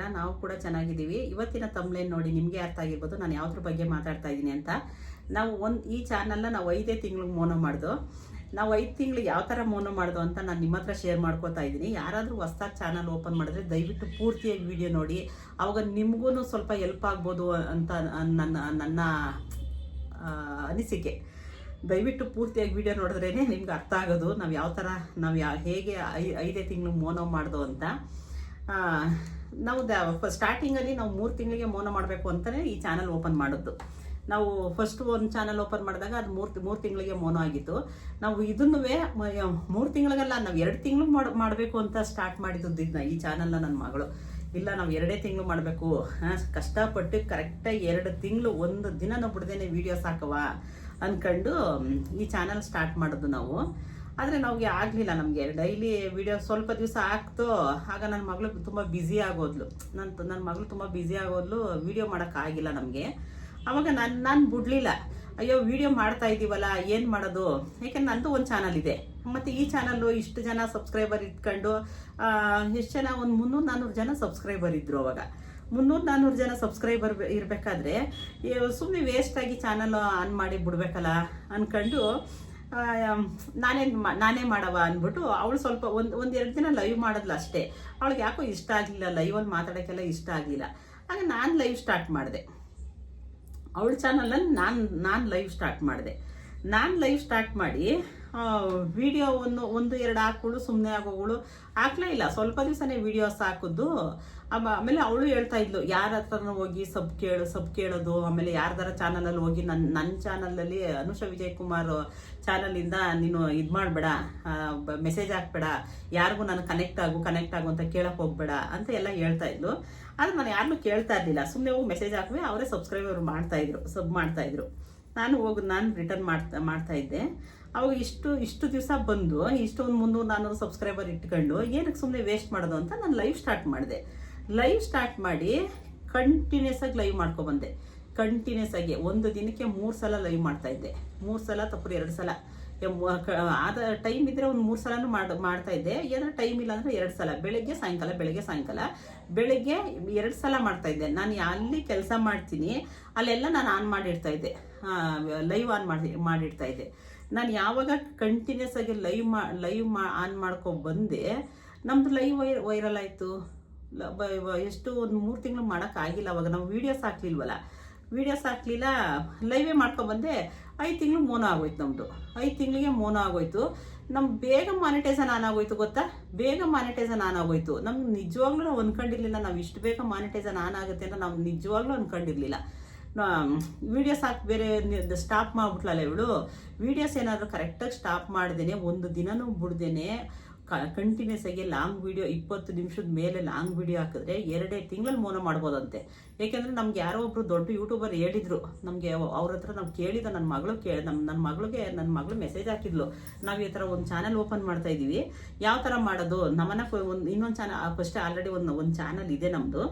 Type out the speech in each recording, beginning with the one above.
ಚೆನ್ನಾಗಿದ್ದೀರಾ? ನಾವು ಕೂಡ ಚೆನ್ನಾಗಿದ್ದೀವಿ. ಇವತ್ತಿನ ತಮ್ಲೇನ್ ನೋಡಿ ನಿಮಗೆ ಅರ್ಥ ಆಗಿರ್ಬೋದು ನಾನು ಯಾವ್ದ್ರ ಬಗ್ಗೆ ಮಾತಾಡ್ತಾ ಇದ್ದೀನಿ ಅಂತ. ನಾವು ಈ ಚಾನಲ್ನ ನಾವು 5 ತಿಂಗಳಿಗೆ ಮೋನೋ ಮಾಡ್ದು. ನಾವು 5 ತಿಂಗಳಿಗೆ ಯಾವ ಥರ ಮೋನೋ ಮಾಡ್ದು ಅಂತ ನಾನು ನಿಮ್ಮ ಹತ್ರ ಶೇರ್ ಮಾಡ್ಕೋತಾ ಇದ್ದೀನಿ. ಯಾರಾದರೂ ಹೊಸ್ದಾಗಿ ಚಾನಲ್ ಓಪನ್ ಮಾಡಿದ್ರೆ ದಯವಿಟ್ಟು ಪೂರ್ತಿಯಾಗಿ ವಿಡಿಯೋ ನೋಡಿ, ಅವಾಗ ನಿಮಗೂ ಸ್ವಲ್ಪ ಹೆಲ್ಪ್ ಆಗ್ಬೋದು ಅಂತ ನನ್ನ ಅನಿಸಿಕೆ. ದಯವಿಟ್ಟು ಪೂರ್ತಿಯಾಗಿ ವಿಡಿಯೋ ನೋಡಿದ್ರೇ ನಿಮ್ಗೆ ಅರ್ಥ ಆಗೋದು ನಾವು ಯಾವ ಥರ ಹೇಗೆ 5 ತಿಂಗಳು ಮೋನೋ ಮಾಡ್ದು ಅಂತ. ನಾವು ಸ್ಟಾರ್ಟಿಂಗಲ್ಲಿ ನಾವು 3 ತಿಂಗಳಿಗೆ ಮೋನೋ ಮಾಡಬೇಕು ಅಂತಲೇ ಈ ಚಾನಲ್ ಓಪನ್ ಮಾಡಿದ್ದು. ನಾವು ಫಸ್ಟ್ ಒಂದು ಚಾನಲ್ ಓಪನ್ ಮಾಡಿದಾಗ ಅದು 3 ತಿಂಗಳಿಗೆ ಮೋನೋ ಆಗಿತ್ತು. ನಾವು ಇದನ್ನು 3 ತಿಂಗಳಿಗೆಲ್ಲ ನಾವು 2 ತಿಂಗಳು ಮಾಡಬೇಕು ಅಂತ ಸ್ಟಾರ್ಟ್ ಮಾಡಿದ್ದು ಈ ಚಾನಲ್ನ ನನ್ನ ಮಗಳು. ಇಲ್ಲ ನಾವು 2 ತಿಂಗಳು ಮಾಡಬೇಕು, ಕಷ್ಟಪಟ್ಟು ಕರೆಕ್ಟಾಗಿ 2 ತಿಂಗಳು ಒಂದು ದಿನ ಬಿಡ್ದೇನೆ ವೀಡಿಯೋಸ್ ಹಾಕವ ಅಂದ್ಕೊಂಡು ಈ ಚಾನಲ್ ಸ್ಟಾರ್ಟ್ ಮಾಡೋದು ನಾವು. ಆದರೆ ನಮಗೆ ಆಗಲಿಲ್ಲ. ನಮಗೆ ಡೈಲಿ ವಿಡಿಯೋ ಸ್ವಲ್ಪ ದಿವಸ ಆಗ್ತು. ಆಗ ನನ್ನ ಮಗಳು ತುಂಬ ಬ್ಯುಸಿ ಆಗೋದ್ಲು. ನನ್ನ ಮಗಳು ತುಂಬ ಬ್ಯುಸಿ ಆಗೋದ್ಲು, ವಿಡಿಯೋ ಮಾಡೋಕ್ಕಾಗಿಲ್ಲ ನಮಗೆ. ಆವಾಗ ನಾನು ಬಿಡಲಿಲ್ಲ. ಅಯ್ಯೋ ವಿಡಿಯೋ ಮಾಡ್ತಾ ಇದ್ದೀವಲ್ಲ ಏನು ಮಾಡೋದು, ಯಾಕೆಂದ್ರೆ ನಂದು ಒಂದು ಚಾನಲ್ ಇದೆ. ಮತ್ತು ಈ ಚಾನಲ್ಲು ಇಷ್ಟು ಜನ ಸಬ್ಸ್ಕ್ರೈಬರ್ ಇಟ್ಕೊಂಡು ಎಷ್ಟು ಜನ ಒಂದು 300-400 ಜನ ಸಬ್ಸ್ಕ್ರೈಬರ್ ಇದ್ದರು. ಅವಾಗ 300-400 ಜನ ಸಬ್ಸ್ಕ್ರೈಬರ್ ಇರಬೇಕಾದ್ರೆ ಸುಮ್ಮನೆ ವೇಸ್ಟಾಗಿ ಚಾನಲ್ ಆನ್ ಮಾಡಿ ಬಿಡ್ಬೇಕಲ್ಲ ಅಂದ್ಕೊಂಡು ನಾನೇ ಮಾಡವ ಅಂದ್ಬಿಟ್ಟು ಅವಳು ಸ್ವಲ್ಪ ಒಂದೆರಡು ದಿನ ಲೈವ್ ಮಾಡಿದ್ಲು ಅಷ್ಟೇ. ಅವಳಿಗೆ ಯಾಕೋ ಇಷ್ಟ ಆಗಲಿಲ್ಲ, ಲೈವಲ್ಲಿ ಮಾತಾಡೋಕ್ಕೆಲ್ಲ ಇಷ್ಟ ಆಗಲಿಲ್ಲ. ಆಗ ನಾನು ಲೈವ್ ಸ್ಟಾರ್ಟ್ ಮಾಡಿದೆ. ಅವಳ ಚಾನಲಲ್ಲಿ ನಾನು ಲೈವ್ ಸ್ಟಾರ್ಟ್ ಮಾಡಿದೆ. ನಾನು ಲೈವ್ ಸ್ಟಾರ್ಟ್ ಮಾಡಿ ವಿಡಿಯೋ 1-2 ಹಾಕೋಳು, ಸುಮ್ಮನೆ ಆಗೋಗಳು ಹಾಕ್ಲೇ ಇಲ್ಲ. ಸ್ವಲ್ಪ ದಿವಸನೇ ವೀಡಿಯೋಸ್ ಹಾಕಿದ್ದು. ಆಮೇಲೆ ಅವಳು ಹೇಳ್ತಾ ಇದ್ಲು ಯಾರ ಹತ್ರನೂ ಹೋಗಿ ಸಬ್ ಕೇಳೋದು. ಆಮೇಲೆ ಯಾರ್ದಾರ ಚಾನಲಲ್ಲಿ ಹೋಗಿ ನನ್ನ ಚಾನಲಲ್ಲಿ ಅನುಷಾ ವಿಜಯ್ ಕುಮಾರ್ ಚಾನಲಿಂದ ನೀನು ಇದು ಮಾಡಬೇಡ, ಮೆಸೇಜ್ ಹಾಕ್ಬೇಡ, ಯಾರಿಗೂ ನಾನು ಕನೆಕ್ಟ್ ಆಗು ಅಂತ ಕೇಳಕ್ಕೆ ಹೋಗ್ಬೇಡ ಅಂತ ಎಲ್ಲ ಹೇಳ್ತಾ ಇದ್ಲು. ಆದರೆ ನಾನು ಯಾರನ್ನೂ ಕೇಳ್ತಾ ಇರಲಿಲ್ಲ. ಸುಮ್ಮನೆ ಹೋಗಿ ಮೆಸೇಜ್ ಹಾಕುವೆ, ಅವರೇ ಸಬ್ಸ್ಕ್ರೈಬರ್ ಸಬ್ ಮಾಡ್ತಾಯಿದ್ರು. ನಾನು ರಿಟರ್ನ್ ಮಾಡ್ತಾ ಇದ್ದೆ. ಅವಾಗ ಇಷ್ಟು ದಿವಸ ಬಂದು ಒಂದು 300-400 ಸಬ್ಸ್ಕ್ರೈಬರ್ ಇಟ್ಕೊಂಡು ಏನಕ್ಕೆ ಸುಮ್ಮನೆ ವೇಸ್ಟ್ ಮಾಡೋದು ಅಂತ ನಾನು ಲೈವ್ ಸ್ಟಾರ್ಟ್ ಮಾಡಿದೆ. ಲೈವ್ ಸ್ಟಾರ್ಟ್ ಮಾಡಿ ಕಂಟಿನ್ಯೂಸ್ ಆಗಿ ಲೈವ್ ಮಾಡ್ಕೊಬಂದೆ. ಕಂಟಿನ್ಯೂಸ್ ಆಗಿ ಒಂದು ದಿನಕ್ಕೆ 3 ಸಲ ಲೈವ್ ಮಾಡ್ತಾ ಇದ್ದೆ. 3 ಸಲ ತಪ್ಪು 2 ಸಲ, ಆದ ಟೈಮ್ ಇದ್ರೆ ಒಂದು 3 ಸಲನೂ ಮಾಡ್ತಾ ಇದ್ದೆ. ಏನಾದ್ರು ಟೈಮ್ ಇಲ್ಲ ಅಂದ್ರೆ 2 ಸಲ, ಬೆಳಗ್ಗೆ ಸಾಯಂಕಾಲ ಬೆಳಗ್ಗೆ 2 ಸಲ ಮಾಡ್ತಾ ಇದ್ದೆ. ನಾನು ಅಲ್ಲಿ ಕೆಲಸ ಮಾಡ್ತೀನಿ ಅಲ್ಲೆಲ್ಲ ನಾನು ಆನ್ ಮಾಡಿರ್ತಾ ಇದ್ದೆ, ಲೈವ್ ಮಾಡಿರ್ತಾ ಇದ್ದೆ. ನಾನು ಯಾವಾಗ ಕಂಟಿನ್ಯೂಸ್ ಆಗಿ ಲೈವ್ ಆನ್ ಮಾಡ್ಕೊಂಡು ಬಂದೆ, ನಮ್ದು ಲೈವ್ ವೈರಲ್ ಆಯಿತು. ಎಷ್ಟು ಒಂದು 3 ತಿಂಗಳು ಮಾಡೋಕ್ಕಾಗಿಲ್ಲ. ಅವಾಗ ನಾವು ವೀಡಿಯೋಸ್ ಹಾಕ್ಲಿಲ್ಲ, ಲೈವೇ ಮಾಡ್ಕೊಬಂದೆ. 5 ತಿಂಗಳು ಮೋನೋ ಆಗೋಯ್ತು ನಮ್ಮದು. 5 ತಿಂಗಳಿಗೆ ಮೋನೋ ಆಗೋಯ್ತು. ನಮ್ಗೆ ಬೇಗ ಮಾನಿಟೈಸನ್ ಆನ್ ಆಗೋಯ್ತು ಗೊತ್ತಾ, ಬೇಗ ಮಾನಿಟೈಸನ್ ಆನ್ ಆಗೋಯ್ತು. ನಮ್ಗೆ ನಿಜವಾಗ್ಲೂ ನಾವು ಅಂದ್ಕೊಂಡಿರ್ಲಿಲ್ಲ ನಾವು ಇಷ್ಟು ಬೇಗ ಮಾನಿಟೈಸನ್ ಆನ್ ಆಗುತ್ತೆ ಅಂತ ನಾವು ನಿಜವಾಗ್ಲೂ ಅಂದ್ಕೊಂಡಿರ್ಲಿಲ್ಲ. ವೀಡಿಯೋಸ್ ಹಾಕಿ ಬೇರೆ ಸ್ಟಾಪ್ ಮಾಡಿಬಿಟ್ಲಲ್ಲ ಇವಳು. ವೀಡಿಯೋಸ್ ಏನಾದರೂ ಕರೆಕ್ಟಾಗಿ ಸ್ಟಾಪ್ ಮಾಡ್ದೇನೆ, ಒಂದು ದಿನನೂ ಬಿಡ್ದೇನೆ ಕಂಟಿನ್ಯೂಸ್ ಆಗಿ ಲಾಂಗ್ ವೀಡಿಯೋ 20 ನಿಮಿಷದ ಮೇಲೆ ಲಾಂಗ್ ವೀಡಿಯೋ ಹಾಕಿದ್ರೆ 2 ತಿಂಗಳಲ್ಲಿ ಮೋನೋ ಮಾಡ್ಬೋದಂತೆ. ಏಕೆಂದರೆ ನಮ್ಗೆ ಯಾರೋ ಒಬ್ರು ದೊಡ್ಡ ಯೂಟ್ಯೂಬರ್ ಹೇಳಿದ್ರು ನಮಗೆ. ಅವ್ರ ಹತ್ರ ನಾವು ಕೇಳಿದ ನನ್ನ ಮಗಳು ಮೆಸೇಜ್ ಹಾಕಿದ್ಲು, ನಾವು ಈ ಥರ ಒಂದು ಚಾನಲ್ ಓಪನ್ ಮಾಡ್ತಾ ಇದ್ದೀವಿ, ಯಾವ ಥರ ಮಾಡೋದು, ನಮ್ಮನ್ನ ಇನ್ನೊಂದು ಚಾನಲ್ ಫಸ್ಟ್ ಆಲ್ರೆಡಿ ಒಂದು ಚಾನಲ್ ಇದೆ ನಮ್ಮದು,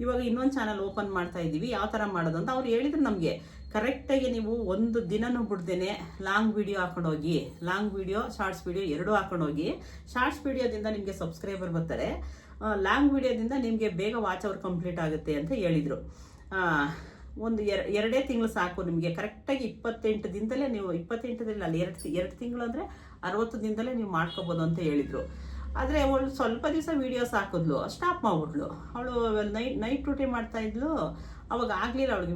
ಇವಾಗ ಇನ್ನೊಂದು ಚಾನಲ್ ಓಪನ್ ಮಾಡ್ತಾ ಇದ್ದೀವಿ, ಯಾವ ಥರ ಮಾಡೋದು ಅಂತ ಅವ್ರು ಹೇಳಿದ್ರು ನಮಗೆ. ಕರೆಕ್ಟಾಗಿ ನೀವು ಒಂದು ದಿನನೂ ಬಿಡ್ದೇನೆ ಲಾಂಗ್ ವೀಡಿಯೋ ಹಾಕೊಂಡೋಗಿ, ಲಾಂಗ್ ವೀಡಿಯೋ ಶಾರ್ಟ್ಸ್ ವೀಡಿಯೋ 2 ಹಾಕೊಂಡೋಗಿ. ಶಾರ್ಟ್ಸ್ ವೀಡಿಯೋದಿಂದ ನಿಮಗೆ ಸಬ್ಸ್ಕ್ರೈಬರ್ ಬರ್ತಾರೆ, ಲಾಂಗ್ ವೀಡಿಯೋದಿಂದ ನಿಮಗೆ ಬೇಗ ವಾಚ್ ಅವರ್ ಕಂಪ್ಲೀಟ್ ಆಗುತ್ತೆ ಅಂತ ಹೇಳಿದರು. ಒಂದು 2 ತಿಂಗಳು ಸಾಕು ನಿಮಗೆ. ಕರೆಕ್ಟಾಗಿ 28 ದಿನದಲ್ಲೇ ನೀವು 28 ದಿನ ಅಲ್ಲಿ 2 ತಿಂಗಳು ಅಂದರೆ 60 ದಿನದಲ್ಲೇ ನೀವು ಮಾಡ್ಕೋಬೋದು ಅಂತ ಹೇಳಿದರು. ಆದರೆ ಅವಳು ಸ್ವಲ್ಪ ದಿವಸ ವೀಡಿಯೋಸ್ ಹಾಕಿದ್ಲು, ಸ್ಟಾಪ್ ಮಾಡಿಬಿಟ್ಲು. ಅವಳು ನೈಟ್ ಡ್ಯೂಟಿ ಮಾಡ್ತಾ ಇದ್ಲು. ಅವಾಗ ಆಗಲಿಲ್ಲ ಅವಳಿಗೆ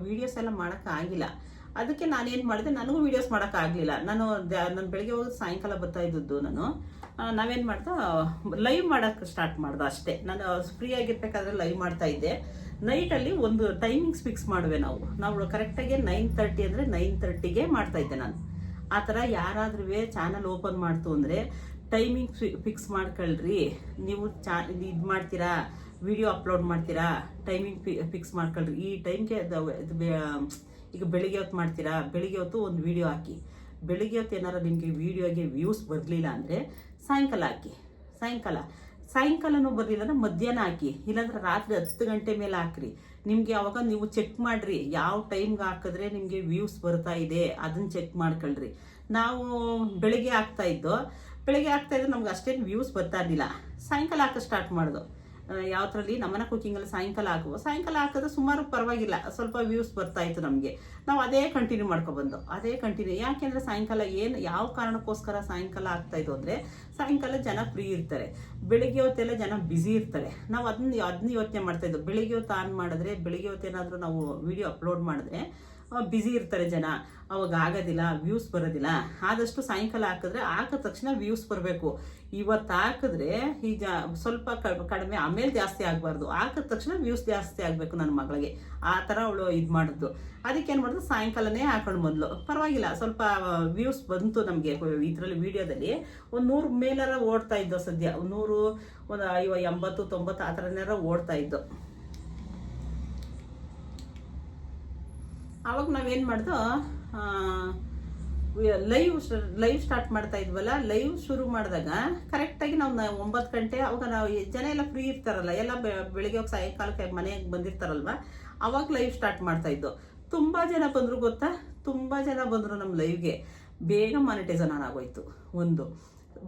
ವೀಡಿಯೋಸ್ ಎಲ್ಲ ಮಾಡೋಕ್ಕಾಗಿಲ್ಲ. ಅದಕ್ಕೆ ನಾನೇನು ಮಾಡಿದೆ, ನನಗೂ ವೀಡಿಯೋಸ್ ಮಾಡೋಕ್ಕಾಗಲಿಲ್ಲ. ನಾನು ಬೆಳಗ್ಗೆ ಹೋಗಿ ಸಾಯಂಕಾಲ ಬರ್ತಾ ಇದ್ದದ್ದು. ನಾವೇನು ಮಾಡ್ದೋ ಲೈವ್ ಮಾಡೋಕ್ಕೆ ಸ್ಟಾರ್ಟ್ ಮಾಡ್ದೆ ಅಷ್ಟೇ. ನಾನು ಫ್ರೀ ಆಗಿರ್ಬೇಕಾದ್ರೆ ಲೈವ್ ಮಾಡ್ತಾ ಇದ್ದೆ. ನೈಟಲ್ಲಿ ಒಂದು ಟೈಮಿಂಗ್ಸ್ ಫಿಕ್ಸ್ ಮಾಡುವೆ ನಾವು ಕರೆಕ್ಟಾಗಿ 9:30 ಅಂದರೆ 9:30ಗೆ ಮಾಡ್ತಾಯಿದ್ದೆ ನಾನು. ಆ ಥರ ಯಾರಾದ್ರೂ ಚಾನಲ್ ಓಪನ್ ಮಾಡ್ತು ಅಂದರೆ ಟೈಮಿಂಗ್ ಫಿಕ್ಸ್ ಮಾಡ್ಕೊಳ್ರಿ. ನೀವು ಇದು ಮಾಡ್ತೀರಾ, ವಿಡಿಯೋ ಅಪ್ಲೋಡ್ ಮಾಡ್ತೀರಾ, ಟೈಮಿಂಗ್ ಫಿಕ್ಸ್ ಮಾಡ್ಕೊಳ್ರಿ. ಈ ಟೈಮ್ಗೆ ಈಗ ಬೆಳಿಗ್ಗೆ ಹೊತ್ತು ಮಾಡ್ತೀರಾ, ಬೆಳಿಗ್ಗೆ ಹೊತ್ತು ಒಂದು ವಿಡಿಯೋ ಹಾಕಿ. ಬೆಳಿಗ್ಗೆ ಹೊತ್ತು ಏನಾರು ನಿಮಗೆ ವಿಡಿಯೋಗೆ ವ್ಯೂಸ್ ಬರಲಿಲ್ಲ ಅಂದರೆ ಸಾಯಂಕಾಲ ಹಾಕಿ. ಸಾಯಂಕಾಲನೂ ಬರಲಿಲ್ಲ ಅಂದರೆ ಮಧ್ಯಾಹ್ನ ಹಾಕಿ, ಇಲ್ಲಾಂದ್ರೆ ರಾತ್ರಿ 10 ಗಂಟೆ ಮೇಲೆ ಹಾಕ್ರಿ. ನಿಮಗೆ ಅವಾಗ ನೀವು ಚೆಕ್ ಮಾಡಿರಿ ಯಾವ ಟೈಮ್ಗೆ ಹಾಕಿದ್ರೆ ನಿಮಗೆ ವ್ಯೂಸ್ ಬರ್ತಾ ಇದೆ, ಅದನ್ನು ಚೆಕ್ ಮಾಡ್ಕೊಳ್ರಿ. ನಾವು ಬೆಳಿಗ್ಗೆ ಹಾಕ್ತಾ ಇದ್ದು ನಮ್ಗೆ ಅಷ್ಟೇನು ವ್ಯೂಸ್ ಬರ್ತಾ ಇರಲಿಲ್ಲ. ಸಾಯಂಕಾಲ ಹಾಕೋ ಸ್ಟಾರ್ಟ್ ಮಾಡ್ದು. ಯಾವ್ದ್ರಲ್ಲಿ ನಮ್ಮನೆ ಕುಕ್ಕಿಂಗಲ್ಲಿ ಸಾಯಂಕಾಲ ಹಾಕಿದ್ರೆ ಸುಮಾರು ಪರವಾಗಿಲ್ಲ, ಸ್ವಲ್ಪ ವ್ಯೂಸ್ ಬರ್ತಾಯಿತ್ತು ನಮಗೆ. ನಾವು ಅದೇ ಕಂಟಿನ್ಯೂ ಮಾಡ್ಕೊಬಂದು ಅದೇ ಕಂಟಿನ್ಯೂ. ಯಾಕೆಂದರೆ ಸಾಯಂಕಾಲ ಯಾವ ಕಾರಣಕ್ಕೋಸ್ಕರ ಸಾಯಂಕಾಲ ಆಗ್ತಾಯಿದ್ದು ಅಂದರೆ, ಸಾಯಂಕಾಲ ಜನ ಫ್ರೀ ಇರ್ತಾರೆ, ಬೆಳಿಗ್ಗೆ ಹೊತ್ತೆಲ್ಲ ಜನ ಬ್ಯುಸಿ ಇರ್ತಾರೆ. ನಾವು ಅದನ್ನ ಯೋಚನೆ ಮಾಡ್ತಾಯಿದ್ದು. ಬೆಳಿಗ್ಗೆ ಹೊತ್ತು ಆನ್ ಮಾಡಿದ್ರೆ, ಬೆಳಿಗ್ಗೆ ಹೊತ್ತು ಏನಾದರೂ ನಾವು ವಿಡಿಯೋ ಅಪ್ಲೋಡ್ ಮಾಡಿದ್ರೆ ಬ್ಯುಸಿ ಇರ್ತಾರೆ ಜನ, ಅವಾಗ ಆಗೋದಿಲ್ಲ, ವ್ಯೂಸ್ ಬರೋದಿಲ್ಲ. ಆದಷ್ಟು ಸಾಯಂಕಾಲ ಹಾಕಿದ್ರೆ ಹಾಕಿದ ತಕ್ಷಣ ವ್ಯೂಸ್ ಬರಬೇಕು. ಇವತ್ತು ಹಾಕಿದ್ರೆ ಈಗ ಸ್ವಲ್ಪ ಕಡಿಮೆ, ಆಮೇಲೆ ಜಾಸ್ತಿ ಆಗಬಾರ್ದು. ಹಾಕಿದ ತಕ್ಷಣ ವ್ಯೂಸ್ ಜಾಸ್ತಿ ಆಗಬೇಕು ನನ್ನ ಮಗಳಿಗೆ. ಆ ಥರ ಅವಳು ಇದು ಮಾಡಿದ್ದು. ಅದಕ್ಕೆ ಏನು ಮಾಡಿದ್ರು, ಸಾಯಂಕಾಲನೇ ಹಾಕೊಂಡು ಬಂದ್ಲು. ಪರವಾಗಿಲ್ಲ, ಸ್ವಲ್ಪ ವ್ಯೂಸ್ ಬಂತು ನಮಗೆ ಇದರಲ್ಲಿ. ವೀಡಿಯೋದಲ್ಲಿ ಒಂದು 100 ಮೇಲಾರ ಓಡ್ತಾ ಇದ್ದೋ ಸದ್ಯ. 100, ಒಂದು 80, 90 ಆ ಥರನಾರ ಓಡ್ತಾ ಇದ್ದು. ಆವಾಗ ನಾವೇನು ಮಾಡ್ದೋ, ಲೈವ್ ಸ್ಟಾರ್ಟ್ ಮಾಡ್ತಾ ಇದ್ವಲ್ಲ. ಲೈವ್ ಶುರು ಮಾಡಿದಾಗ ಕರೆಕ್ಟಾಗಿ ನಾವು 9 ಗಂಟೆ, ಅವಾಗ ನಾವು ಜನ ಎಲ್ಲ ಫ್ರೀ ಇರ್ತಾರಲ್ಲ, ಎಲ್ಲ ಬೆಳಿಗ್ಗೆ ಹೋಗಿ ಸಾಯಂಕಾಲಕ್ಕೆ ಮನೆಗೆ ಬಂದಿರ್ತಾರಲ್ವ, ಅವಾಗ ಲೈವ್ ಸ್ಟಾರ್ಟ್ ಮಾಡ್ತಾ ಇದ್ದು. ತುಂಬ ಜನ ಬಂದರು ಗೊತ್ತಾ, ತುಂಬ ಜನ ಬಂದರು ನಮ್ಮ ಲೈವ್ಗೆ. ಬೇಗ ಮಾನಿಟೈಸೇಷನ್ ಆಗೋಯ್ತು. ಒಂದು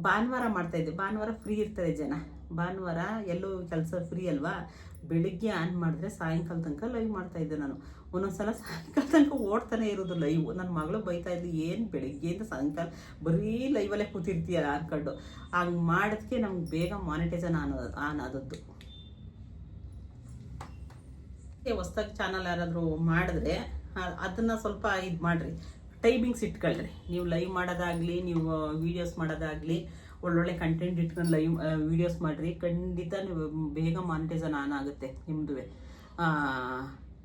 ಭಾನುವಾರ ಮಾಡ್ತಾಯಿದ್ದೆ, ಭಾನುವಾರ ಫ್ರೀ ಇರ್ತಾರೆ ಜನ. ಭಾನುವಾರ ಎಲ್ಲೂ ಕೆಲಸ ಫ್ರೀ ಅಲ್ವಾ, ಬೆಳಿಗ್ಗೆ ಆನ್ ಮಾಡಿದ್ರೆ ಸಾಯಂಕಾಲ ತನಕ ಲೈವ್ ಮಾಡ್ತಾಯಿದ್ದೆ ನಾನು. ಒಂದೊಂದ್ಸಲ ಸಾಯಂಕಾಲ ತನಕ ಓಡ್ತಾನೆ ಇರೋದು ಲೈವ್. ನನ್ನ ಮಗಳು ಬೈತಾ ಇದ್ಲು, ಏನು ಬೆಳಿಗ್ಗೆಯಿಂದ ಸಾಯಂಕಾಲ ಬರೀ ಲೈವಲ್ಲೇ ಕೂತಿರ್ತೀಯ ಅನ್ಕೊಂಡು. ಹಂಗೆ ಮಾಡೋದಕ್ಕೆ ನಮ್ಗೆ ಬೇಗ ಮಾನಿಟೈಸೇಷನ್ ಆನ್ ಆದದ್ದು. ಹೊಸ್ದಾಗಿ ಚಾನಲ್ ಯಾರಾದರೂ ಮಾಡಿದ್ರೆ ಅದನ್ನು ಸ್ವಲ್ಪ ಇದು ಮಾಡಿರಿ, ಟೈಮಿಂಗ್ಸ್ ಇಟ್ಕೊಳ್ರಿ. ನೀವು ಲೈವ್ ಮಾಡೋದಾಗಲಿ, ನೀವು ವೀಡಿಯೋಸ್ ಮಾಡೋದಾಗಲಿ, ಒಳ್ಳೊಳ್ಳೆ ಕಂಟೆಂಟ್ ಇಟ್ಕೊಂಡು ಲೈವ್ ವೀಡಿಯೋಸ್ ಮಾಡಿರಿ. ಖಂಡಿತ ನೀವು ಬೇಗ ಮಾನಿಟೈಸೇಷನ್ ಆನ್ ಆಗುತ್ತೆ ನಿಮ್ಮದು.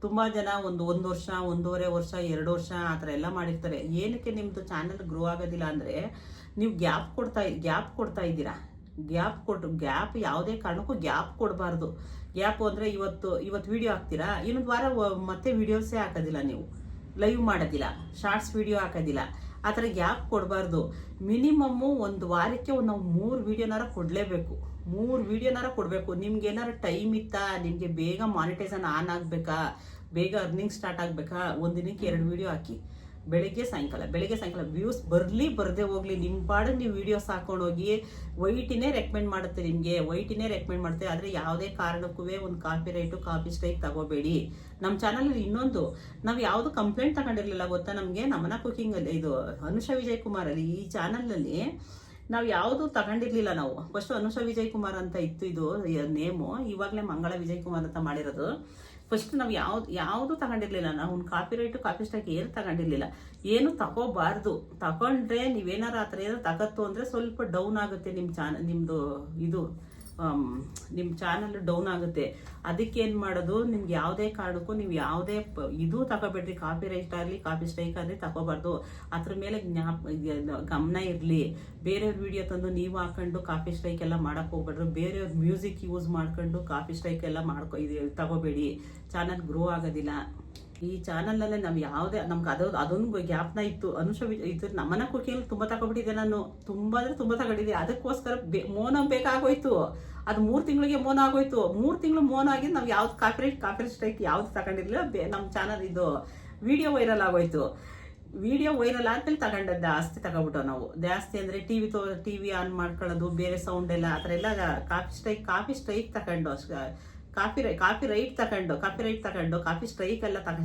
ತುಂಬ ಜನ ಒಂದು ವರ್ಷ, 1.5 ವರ್ಷ, 2 ವರ್ಷ ಆ ಥರ ಎಲ್ಲ ಮಾಡಿರ್ತಾರೆ. ಏನಕ್ಕೆ ನಿಮ್ಮದು ಚಾನಲ್ ಗ್ರೋ ಆಗೋದಿಲ್ಲ ಅಂದರೆ, ನೀವು ಗ್ಯಾಪ್ ಕೊಡ್ತಾ ಇದ್ದೀರಾ. ಗ್ಯಾಪ್ ಯಾವುದೇ ಕಾರಣಕ್ಕೂ ಗ್ಯಾಪ್ ಕೊಡಬಾರ್ದು. ಗ್ಯಾಪು ಅಂದರೆ ಇವತ್ತು ವೀಡಿಯೋ ಹಾಕ್ತೀರಾ, ಇನ್ನೊಂದು ವಾರ ಮತ್ತೆ ವೀಡಿಯೋಸೇ ಹಾಕೋದಿಲ್ಲ, ನೀವು ಲೈವ್ ಮಾಡೋದಿಲ್ಲ, ಶಾರ್ಟ್ಸ್ ವೀಡಿಯೋ ಹಾಕೋದಿಲ್ಲ. ಆ ಥರ ಗ್ಯಾಪ್ ಕೊಡಬಾರ್ದು. ಮಿನಿಮಮ್ಮು ಒಂದು ವಾರಕ್ಕೆ ನಾವು 3 ವೀಡಿಯೋನಾರ ಕೊಡಲೇಬೇಕು. 3 ವೀಡಿಯೋನಾರ ಕೊಡಬೇಕು. ನಿಮ್ಗೆ ಏನಾರು ಟೈಮ್ ಇತ್ತಾ, ನಿಮಗೆ ಬೇಗ ಮಾನಿಟೈಸೇಷನ್ ಆನ್ ಆಗಬೇಕಾ, ಬೇಗ ಅರ್ನಿಂಗ್ ಸ್ಟಾರ್ಟ್ ಆಗಬೇಕಾ, ಒಂದು ದಿನಕ್ಕೆ 2 ವೀಡಿಯೋ ಹಾಕಿ. ಬೆಳಗ್ಗೆ ಸಾಯಂಕಾಲ ವ್ಯೂಸ್ ಬರದೇ ಹೋಗಲಿ, ನಿಮ್ಮ ಪಾಡಿಗೆ ನೀವು ವೀಡಿಯೋಸ್ ಹಾಕೊಂಡೋಗಿ. ವೈಟಿನೇ ರೆಕಮೆಂಡ್ ಮಾಡುತ್ತೆ ನಿಮಗೆ, ಆದರೆ ಯಾವುದೇ ಕಾರಣಕ್ಕೂ ಒಂದು ಕಾಪಿ ಸ್ಟ್ರೈಕ್ ತಗೋಬೇಡಿ. ನಮ್ಮ ಚಾನಲಲ್ಲಿ ಇನ್ನೊಂದು, ನಾವು ಯಾವುದು ಕಂಪ್ಲೇಂಟ್ ತಗೊಂಡಿರಲಿಲ್ಲ ಗೊತ್ತಾ ನಮಗೆ, ನಮ್ಮನ ಕುಕಿಂಗಲ್ಲಿ, ಇದು ಅನುಷಾ ವಿಜಯ್ ಕುಮಾರಲ್ಲಿ, ಈ ಚಾನಲ್ನಲ್ಲಿ ನಾವು ಯಾವುದು ತಗೊಂಡಿರ್ಲಿಲ್ಲ. ನಾವು ಫಸ್ಟ್ ಅನುಷಾ ವಿಜಯ್ ಕುಮಾರ್ ಅಂತ ಇತ್ತು ಇದು ನೇಮು, ಇವಾಗಲೇ ಮಂಗಳ ವಿಜಯ್ ಕುಮಾರ್ ಅಂತ ಮಾಡಿರೋದು. ಫಸ್ಟ್ ನಾವು ಯಾವುದು ತಗೊಂಡಿರ್ಲಿಲ್ಲ. ನಾವು ಕಾಪಿ ಸ್ಟ್ರೈಕ್ ಏನು ತಗೊಂಡಿರ್ಲಿಲ್ಲ. ಏನು ತಗೋಬಾರ್ದು. ತಗೊಂಡ್ರೆ ನೀವೇನಾರು ಆ ಥರ ಏನೋ ತಗತ್ತು ಅಂದರೆ ಸ್ವಲ್ಪ ಡೌನ್ ಆಗುತ್ತೆ ನಿಮ್ಮ ಚಾನಲ್ ಡೌನ್ ಆಗುತ್ತೆ. ಅದಕ್ಕೆ ಏನು ಮಾಡೋದು, ನಿಮ್ಗೆ ಯಾವುದೇ ಕಾರಣಕ್ಕೂ ನೀವು ಯಾವುದೇ ಇದು ತಗೋಬೇಡ್ರಿ. ಕಾಪಿ ರೈಟ್ ಆಗಲಿ, ಕಾಪಿ ಸ್ಟ್ರೈಕ್ ಆಗಲಿ ತಗೋಬಾರ್ದು. ಅದ್ರ ಮೇಲೆ ಗಮನ ಇರಲಿ. ಬೇರೆಯವ್ರ ವಿಡಿಯೋ ತಂದು ನೀವು ಹಾಕೊಂಡು ಕಾಪಿ ಸ್ಟ್ರೈಕ್ ಎಲ್ಲ ಮಾಡೋಕ್ಕೆ ಹೋಗ್ಬೇಡ್ರಿ. ಬೇರೆಯವ್ರ ಮ್ಯೂಸಿಕ್ ಯೂಸ್ ಮಾಡ್ಕೊಂಡು ಕಾಪಿ ಸ್ಟ್ರೈಕ್ ಎಲ್ಲ ತಗೋಬೇಡಿ. ಚಾನಲ್ ಗ್ರೋ ಆಗೋದಿಲ್ಲ. ಈ ಚಾನಲಲ್ಲೇ ನಾವು ನಮ್ಗೆ ಅದೊಂದು ಗ್ಯಾಪ್ನ ಇತ್ತು. ಅನುಷಾ ಇದು ನಮ್ಮನ ಕುಕಿಂಗ್ ತುಂಬ ತಗೊಬಿಟ್ಟಿದ್ದೆ ನಾನು, ತುಂಬ ತಗೊಂಡಿದ್ದೆ. ಅದಕ್ಕೋಸ್ಕರ ಮೋನ ಬೇಕಾಗೋಯ್ತು. ಅದು 3 ತಿಂಗಳಿಗೆ ಮೋನ ಆಗೋಯ್ತು. 3 ತಿಂಗಳು ಮೋನ ಆಗಿದ್ದು ನಾವು ಯಾವ್ದು ಕಾಪಿ ಸ್ಟ್ರೈಕ್ ಯಾವ್ದು ತಗೊಂಡಿರ್ಲಿಲ್ಲ. ನಮ್ಮ ಚಾನಲ್ ಇದು ವಿಡಿಯೋ ವೈರಲ್ ಆಗೋಯ್ತು. ವಿಡಿಯೋ ವೈರಲ್ ಆದ್ಮೇಲೆ ತಗೊಂಡದ್ದು ಜಾಸ್ತಿ ನಾವು. ಜಾಸ್ತಿ ಅಂದರೆ ಟಿವಿ ಆನ್ ಮಾಡ್ಕೊಳ್ಳೋದು, ಬೇರೆ ಸೌಂಡ್ ಎಲ್ಲ ಆ ಥರ ಎಲ್ಲ ಕಾಪಿ ಸ್ಟ್ರೈಕ್ ತಗೊಂಡು ಕಾಪಿ ರೈಟ್ ತಗೊಂಡು ಕಾಪಿ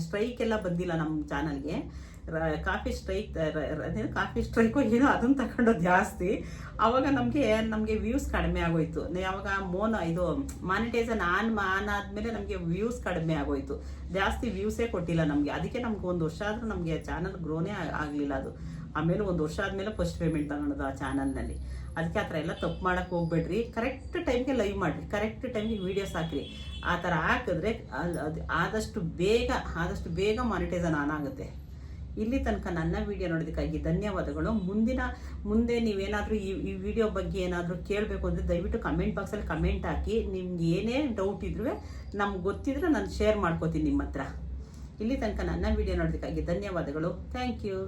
ಸ್ಟ್ರೈಕ್ ಎಲ್ಲ ಬಂದಿಲ್ಲ ನಮ್ಮ ಚಾನಲ್ಗೆ. ಕಾಪಿ ಸ್ಟ್ರೈಕು ಏನೋ ಅದನ್ನು ತಗೊಂಡೋದು ಜಾಸ್ತಿ. ಆವಾಗ ನಮಗೆ ವ್ಯೂಸ್ ಕಡಿಮೆ ಆಗೋಯ್ತು. ಯಾವಾಗ ಇದು ಮಾನಿಟೈಸೇಷನ್ ಆನ್ ಆದಮೇಲೆ ನಮಗೆ ವ್ಯೂಸ್ ಕಡಿಮೆ ಆಗೋಯ್ತು. ಜಾಸ್ತಿ ವ್ಯೂಸೇ ಕೊಟ್ಟಿಲ್ಲ ನಮಗೆ. ಅದಕ್ಕೆ ನಮ್ಗೆ 1 ವರ್ಷ ಆದರೂ ನಮಗೆ ಚಾನಲ್ ಗ್ರೋನೇ ಆಗಲಿಲ್ಲ ಅದು. ಆಮೇಲೆ 1 ವರ್ಷ ಆದಮೇಲೆ ಫಸ್ಟ್ ಪೇಮೆಂಟ್ ತಗೊಳೋದು ಆ ಚಾನಲ್ನಲ್ಲಿ. ಅದಕ್ಕೆ ಆ ಥರ ಎಲ್ಲ ತಪ್ಪು ಮಾಡೋಕ್ಕೆ ಹೋಗ್ಬೇಡ್ರಿ. ಕರೆಕ್ಟ್ ಟೈಮ್ಗೆ ಲೈವ್ ಮಾಡಿರಿ, ಕರೆಕ್ಟ್ ಟೈಮ್ಗೆ ವೀಡಿಯೋಸ್ ಹಾಕಿರಿ. ಆ ಥರ ಹಾಕಿದ್ರೆ ಆದಷ್ಟು ಬೇಗ ಮಾನಿಟೈಸೇಷನ್ ಆನ್ ಆಗುತ್ತೆ. ಇಲ್ಲಿ ತನಕ ನನ್ನ ವಿಡಿಯೋ ನೋಡೋದಕ್ಕಾಗಿ ಧನ್ಯವಾದಗಳು. ಮುಂದೆ ನೀವೇನಾದರೂ ಈ ವಿಡಿಯೋ ಬಗ್ಗೆ ಏನಾದರೂ ಕೇಳಬೇಕು ಅಂದರೆ ದಯವಿಟ್ಟು ಕಮೆಂಟ್ ಬಾಕ್ಸಲ್ಲಿ ಕಮೆಂಟ್ ಹಾಕಿ. ನಿಮ್ಗೆ ಏನೇ ಡೌಟ್ ಇದ್ರೂ ನಮ್ಗೆ ಗೊತ್ತಿದ್ರೆ ನಾನು ಶೇರ್ ಮಾಡ್ಕೋತೀನಿ ನಿಮ್ಮ ಹತ್ರ. ಇಲ್ಲಿ ತನಕ ನನ್ನ ವಿಡಿಯೋ ನೋಡೋದಕ್ಕಾಗಿ ಧನ್ಯವಾದಗಳು. Thank you.